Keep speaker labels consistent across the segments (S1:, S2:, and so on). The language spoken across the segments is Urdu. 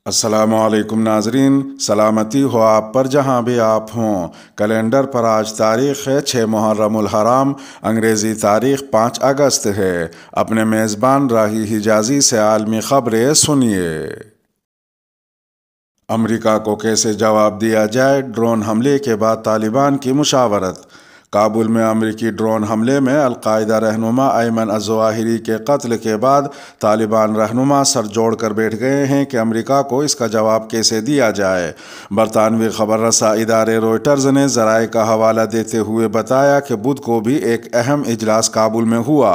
S1: السلام علیکم ناظرین، سلامتی ہو آپ پر جہاں بھی آپ ہوں۔ کیلنڈر پر آج تاریخ ہے 6 محرم الحرام، انگریزی تاریخ 5 اگست ہے۔ اپنے میزبان راہی حجازی سے عالمی خبریں سنیے۔ امریکہ کو کیسے جواب دیا جائے؟ ڈرون حملے کے بعد طالبان کی مشاورت۔ کابل میں امریکی ڈرون حملے میں القاعدہ رہنما ایمن الظواہری کے قتل کے بعد طالبان رہنما سر جوڑ کر بیٹھ گئے ہیں کہ امریکہ کو اس کا جواب کیسے دیا جائے۔ برطانوی خبر رساں ادارے روئٹرز نے ذرائع کا حوالہ دیتے ہوئے بتایا کہ بدھ کو بھی ایک اہم اجلاس کابل میں ہوا۔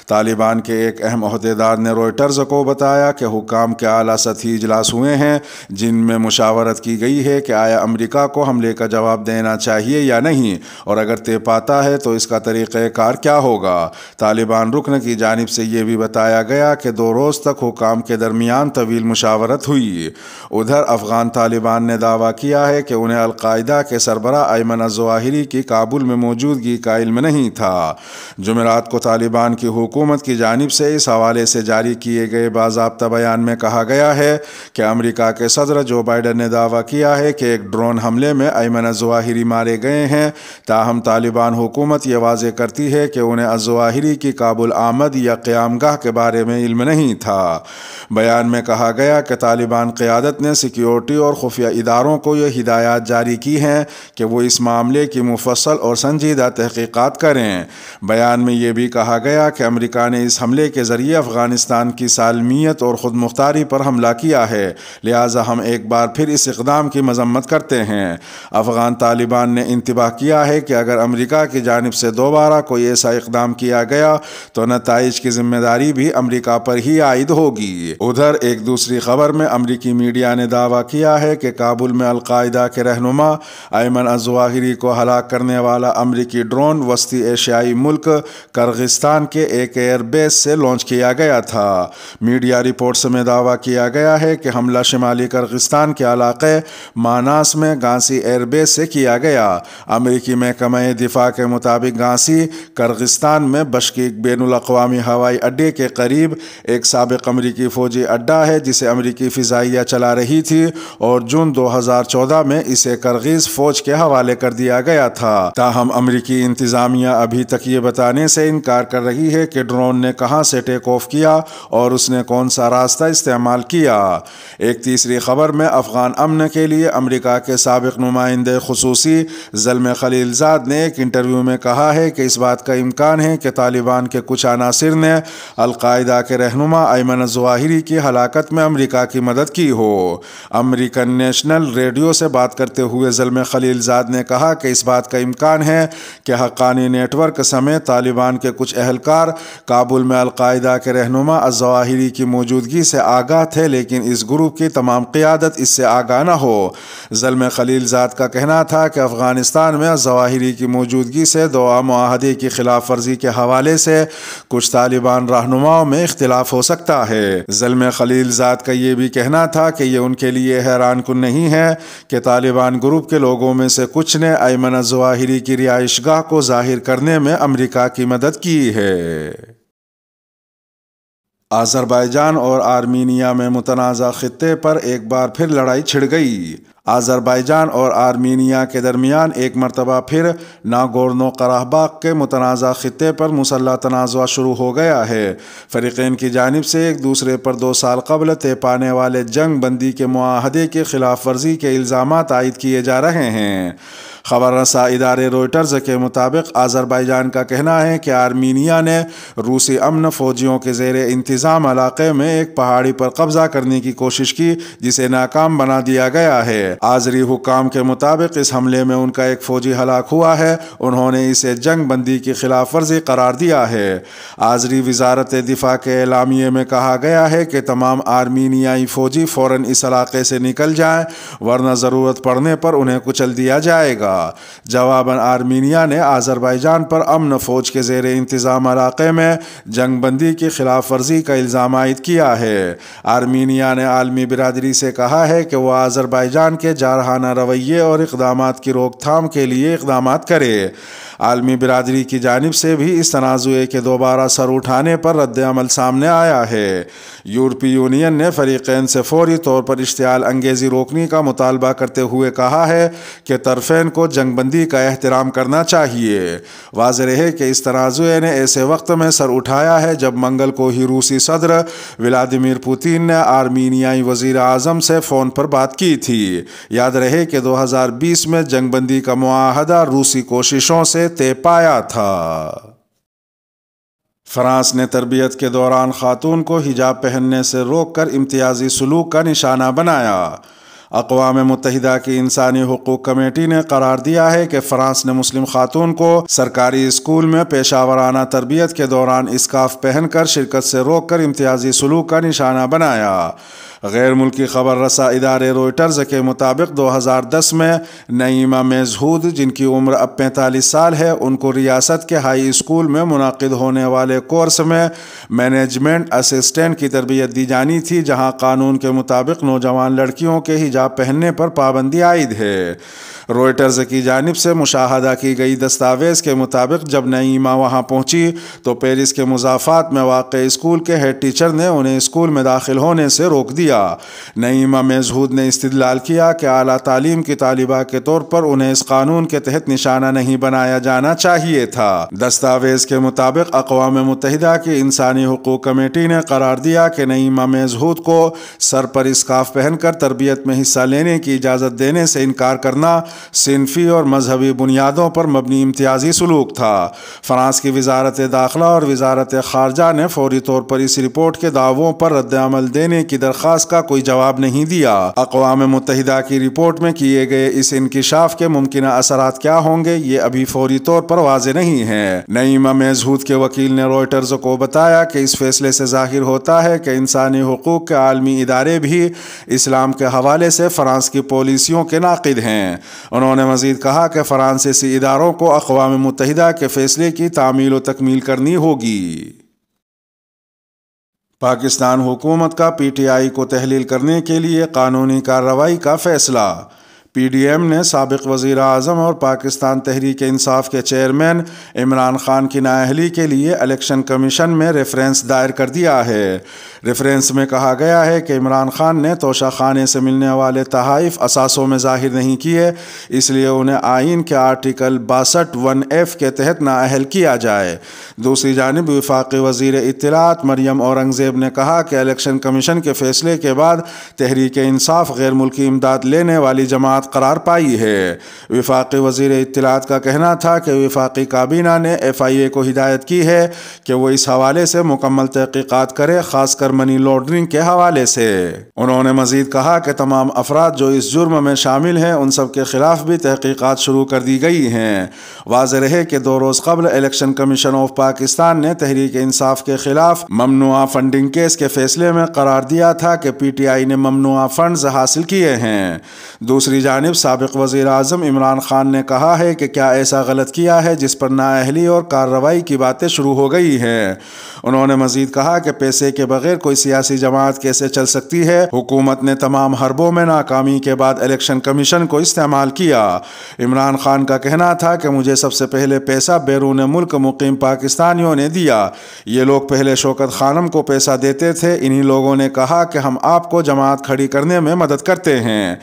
S1: طالبان کے ایک اہم عہدیدار نے روئٹرز کو بتایا کہ حکام کے اعلیٰ سطحی اجلاس ہوئے ہیں جن میں مشاورت کی گئی ہے کہ آیا امریکہ کو حملے کا جواب دینا چاہیے یا نہیں، اور اگر طے پاتا ہے تو اس کا طریقہ کار کیا ہوگا۔ طالبان رکن کی جانب سے یہ بھی بتایا گیا کہ 2 روز تک حکام کے درمیان طویل مشاورت ہوئی۔ ادھر افغان طالبان نے دعویٰ کیا ہے کہ انہیں القاعدہ کے سربراہ ایمن الظواہری کی کابل میں موجودگی کا علم نہیں تھا۔ جمعرات کو طالبان کی حکومت کی جانب سے اس حوالے سے جاری کیے گئے باضابطہ بیان میں کہا گیا ہے کہ امریکہ کے صدر جو بائیڈن نے دعویٰ کیا ہے کہ ایک ڈرون حملے میں ایمن الظواہری مارے گئے ہیں، تاہم طالبان حکومت یہ واضح کرتی ہے کہ انہیں الظواہری کی کابل آمد یا قیام گاہ کے بارے میں علم نہیں تھا۔ بیان میں کہا گیا کہ طالبان قیادت نے سیکیورٹی اور خفیہ اداروں کو یہ ہدایات جاری کی ہیں کہ وہ اس معاملے کی مفصل اور سنجیدہ تحقیقات کریں۔ بیان میں یہ بھی کہا گیا کہ امریکہ نے اس حملے کے ذریعے افغانستان کی سالمیت اور خود مختاری پر حملہ کیا ہے، لہٰذا ہم ایک بار پھر اس اقدام کی مذمت کرتے ہیں۔ افغان طالبان نے انتباہ کیا ہے کہ اگر امریکہ کی جانب سے دوبارہ کوئی ایسا اقدام کیا گیا تو نتائج کی ذمہ داری بھی امریکہ پر ہی عائد ہوگی۔ ادھر ایک دوسری خبر میں امریکی میڈیا نے دعویٰ کیا ہے کہ کابل میں القاعدہ کے رہنما ایمن الظواہری کو ہلاک کرنے والا امریکی ڈرون وسطی ایشیائی ملک کرغستان کے ایک ایئر بیس سے لانچ کیا گیا تھا۔ میڈیا رپورٹس میں دعویٰ کیا گیا ہے کہ حملہ شمالی کرغستان کے علاقے ماناس میں گانسی ایئر بیس سے کیا گیا۔ امریکی محکمہ دفاع کے مطابق گانسی کرغستان میں بشکیک بین الاقوامی ہوائی اڈے کے قریب ایک سابق امریکی فوجی اڈہ ہے جسے امریکی فضائیہ چلا رہی تھی، اور جون 2014 میں اسے کرغیز فوج کے حوالے کر دیا گیا تھا۔ تاہم امریکی انتظامیہ ابھی تک یہ بتانے سے انکار کر رہی ہے کہ ڈرون نے کہاں سے ٹیک آف کیا اور اس نے کون سا راستہ استعمال کیا۔ ایک تیسری خبر میں افغان امن کے لیے امریکہ کے سابق نمائندے خصوصی زلمے خلیلزاد نے ایک انٹرویو میں کہا ہے کہ اس بات کا امکان ہے کہ طالبان کے کچھ عناصر نے القاعدہ کے رہنما ایمن الظواہری کی ہلاکت میں امریکہ کی مدد کی ہو۔ امریکن نیشنل ریڈیو سے بات کرتے ہوئے زلمے خلیلزاد نے کہا کہ اس بات کا امکان ہے کہ حقانی نیٹ ورک سمیت طالبان کے کچھ اہلکار کابل میں القاعدہ کے رہنما الظواہری کی موجودگی سے آگاہ تھے، لیکن اس گروپ کی تمام قیادت اس سے آگاہ نہ ہو۔ زلمے خلیلزاد کا کہنا تھا کہ افغانستان میں الظواہری کی موجودگی سے دوحہ معاہدے کی خلاف ورزی کے حوالے سے کچھ طالبان رہنماؤں میں اختلاف ہو سکتا ہے۔ زلمے خلیلزاد کا یہ بھی کہنا تھا کہ یہ ان کے لیے حیران کن نہیں ہے کہ طالبان گروپ کے لوگوں میں سے کچھ نے ایمن الظواہری کی رہائش گاہ کو ظاہر کرنے میں امریکہ کی مدد کی ہے۔ آذربائیجان اور آرمینیا میں متنازع خطے پر ایک بار پھر لڑائی چھڑ گئی۔ آذربائیجان اور آرمینیا کے درمیان ایک مرتبہ پھر ناگورنو قراباق کے متنازع خطے پر مسلح تنازع شروع ہو گیا ہے۔ فریقین کی جانب سے ایک دوسرے پر 2 سال قبل طے پانے والے جنگ بندی کے معاہدے کی خلاف ورزی کے الزامات عائد کیے جا رہے ہیں۔ خبر رساں ادارے روئٹرز کے مطابق آذربائیجان کا کہنا ہے کہ آرمینیا نے روسی امن فوجیوں کے زیر انتظام علاقے میں ایک پہاڑی پر قبضہ کرنے کی کوشش کی جسے ناکام بنا دیا گیا ہے۔ آذری حکام کے مطابق اس حملے میں ان کا ایک فوجی ہلاک ہوا ہے۔ انہوں نے اسے جنگ بندی کی خلاف ورزی قرار دیا ہے۔ آذری وزارت دفاع کے اعلامیے میں کہا گیا ہے کہ تمام آرمینیائی فوجی فوراً اس علاقے سے نکل جائیں، ورنہ ضرورت پڑنے پر انہیں کچل دیا جائے گا۔ جواباً آرمینیا نے آذربائیجان پر امن فوج کے زیر انتظام علاقے میں جنگ بندی کی خلاف ورزی کا الزام عائد کیا ہے۔ آرمینیا نے عالمی برادری سے کہا ہے کہ وہ آذربائیجان کے جارحانہ رویے اور اقدامات کی روک تھام کے لیے اقدامات کرے۔ عالمی برادری کی جانب سے بھی اس تنازع کے دوبارہ سر اٹھانے پر رد عمل سامنے آیا ہے۔ یورپی یونین نے فریقین سے فوری طور پر اشتعال انگیزی روکنے کا مطالبہ کرتے ہوئے کہا ہے کہ طرفین کو جنگ بندی کا احترام کرنا چاہیے۔ واضح ہے کہ اس تنازع نے ایسے وقت میں سر اٹھایا ہے جب منگل کو ہی روسی صدر ولادیمیر پوتین نے آرمینیائی وزیر اعظم سے فون پر بات کی تھی۔ یاد رہے کہ 2020 میں جنگ بندی کا معاہدہ روسی کوششوں سے طے پایا تھا۔ فرانس نے تربیت کے دوران خاتون کو حجاب پہننے سے روک کر امتیازی سلوک کا نشانہ بنایا۔ اقوام متحدہ کی انسانی حقوق کمیٹی نے قرار دیا ہے کہ فرانس نے مسلم خاتون کو سرکاری اسکول میں پیشہ ورانہ تربیت کے دوران اسکارف پہن کر شرکت سے روک کر امتیازی سلوک کا نشانہ بنایا۔ غیر ملکی خبر رساں ادارے روئٹرز کے مطابق 2010 میں نعیمہ میزہود، جن کی عمر اب 45 سال ہے، ان کو ریاست کے ہائی اسکول میں منعقد ہونے والے کورس میں مینجمنٹ اسسٹنٹ کی تربیت دی جانی تھی، جہاں قانون کے مطابق نوجوان لڑکیوں کے حجاب پہننے پر پابندی عائد ہے۔ روئٹرز کی جانب سے مشاہدہ کی گئی دستاویز کے مطابق جب نعیمہ وہاں پہنچی تو پیرس کے مضافات میں واقع اسکول کے ہیڈ ٹیچر نے انہیں اسکول میں داخل ہونے سے روک دیا۔ نعیمہ میزہود نے استدلال کیا کہ اعلیٰ تعلیم کی طالبہ کے طور پر انہیں اس قانون کے تحت نشانہ نہیں بنایا جانا چاہیے تھا۔ دستاویز کے مطابق اقوام متحدہ کی انسانی حقوق کمیٹی نے قرار دیا کہ نعیمہ میزہود کو سر پر اسکارف پہن کر تربیت میں حصہ لینے کی اجازت دینے سے انکار کرنا صنفی اور مذہبی بنیادوں پر مبنی امتیازی سلوک تھا۔ فرانس کی وزارت داخلہ اور وزارت خارجہ نے فوری طور پر اس رپورٹ کے دعووں پر رد عمل دینے کی درخواست کا کوئی جواب نہیں دیا۔ اقوام متحدہ کی رپورٹ میں کیے گئے اس انکشاف کے ممکنہ اثرات کیا ہوں گے، یہ ابھی فوری طور پر واضح نہیں ہے۔ نعیمہ میزہود کے وکیل نے روئٹرز کو بتایا کہ اس فیصلے سے ظاہر ہوتا ہے کہ انسانی حقوق کے عالمی ادارے بھی اسلام کے حوالے سے فرانس کی پالیسیوں کے ناقد ہیں۔ انہوں نے مزید کہا کہ فرانسیسی اداروں کو اقوام متحدہ کے فیصلے کی تعمیل و تکمیل کرنی ہوگی۔ پاکستان حکومت کا پی ٹی آئی کو تحلیل کرنے کے لیے قانونی کارروائی کا فیصلہ۔ پی ڈی ایم نے سابق وزیر اعظم اور پاکستان تحریک انصاف کے چیئرمین عمران خان کی نااہلی کے لیے الیکشن کمیشن میں ریفرنس دائر کر دیا ہے۔ ریفرنس میں کہا گیا ہے کہ عمران خان نے توشہ خانے سے ملنے والے تحائف اثاثوں میں ظاہر نہیں کیے، اس لیے انہیں آئین کے آرٹیکل 62(1)(f) کے تحت نااہل کیا جائے۔ دوسری جانب وفاقی وزیر اطلاعات مریم اورنگزیب نے کہا کہ الیکشن کمیشن کے فیصلے کے بعد تحریک انصاف غیر ملکی امداد لینے والی جماعت قرار پائی ہے۔ وفاقی وزیر اطلاعات کا کہنا تھا کہ وفاقی کابینہ نے ایف آئی اے کو ہدایت کی ہے کہ وہ اس حوالے سے مکمل تحقیقات کرے، خاص کر منی لانڈرنگ کے حوالے سے۔ انہوں نے مزید کہا کہ تمام افراد جو اس جرم میں شامل ہیں ان سب کے خلاف بھی تحقیقات شروع کر دی گئی ہیں۔ واضح رہے کہ 2 روز قبل الیکشن کمیشن آف پاکستان نے تحریک انصاف کے خلاف ممنوعہ فنڈنگ کیس کے فیصلے میں قرار دیا تھا کہ پی ٹی آئی نے ممنوعہ فنڈز حاصل کیے ہیں۔ دوسری جانب سابق وزیر اعظم عمران خان نے کہا ہے کہ کیا ایسا غلط کیا ہے جس پر نااہلی اور کارروائی کی باتیں شروع ہو گئی ہیں۔ انہوں نے مزید کہا کہ پیسے کے بغیر کوئی سیاسی جماعت کیسے چل سکتی ہے۔ حکومت نے تمام حربوں میں ناکامی کے بعد الیکشن کمیشن کو استعمال کیا۔ عمران خان کا کہنا تھا کہ مجھے سب سے پہلے پیسہ بیرون ملک مقیم پاکستانیوں نے دیا۔ یہ لوگ پہلے شوکت خانم کو پیسہ دیتے تھے۔ انہی لوگوں نے کہا کہ ہم آپ کو جماعت کھڑی کرنے میں مدد کرتے ہیں۔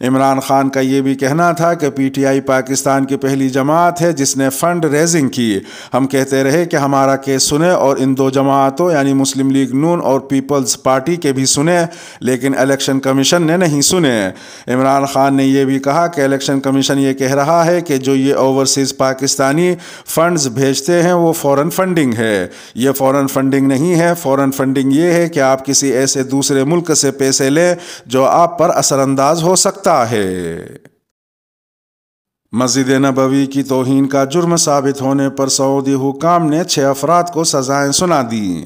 S1: عمران خان کا یہ بھی کہنا تھا کہ پی ٹی آئی پاکستان کی پہلی جماعت ہے جس نے فنڈ ریزنگ کی۔ ہم کہتے رہے کہ ہمارا کیس سنے اور ان 2 جماعتوں یعنی مسلم لیگ نون اور پیپلز پارٹی کے بھی سنے، لیکن الیکشن کمیشن نے نہیں سنے۔ عمران خان نے یہ بھی کہا کہ الیکشن کمیشن یہ کہہ رہا ہے کہ جو یہ اوورسیز پاکستانی فنڈز بھیجتے ہیں وہ فورن فنڈنگ ہے۔ یہ فورن فنڈنگ نہیں ہے۔ فورن فنڈنگ یہ ہے کہ آپ کسی ایسے دوسرے ملک سے پیسے لیں جو آپ پر اثر انداز ہو سکتا ہے۔ مسجد نبوی کی توہین کا جرم ثابت ہونے پر سعودی حکام نے 6 افراد کو سزائیں سنا دیں۔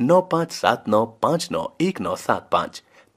S2: 9579591975।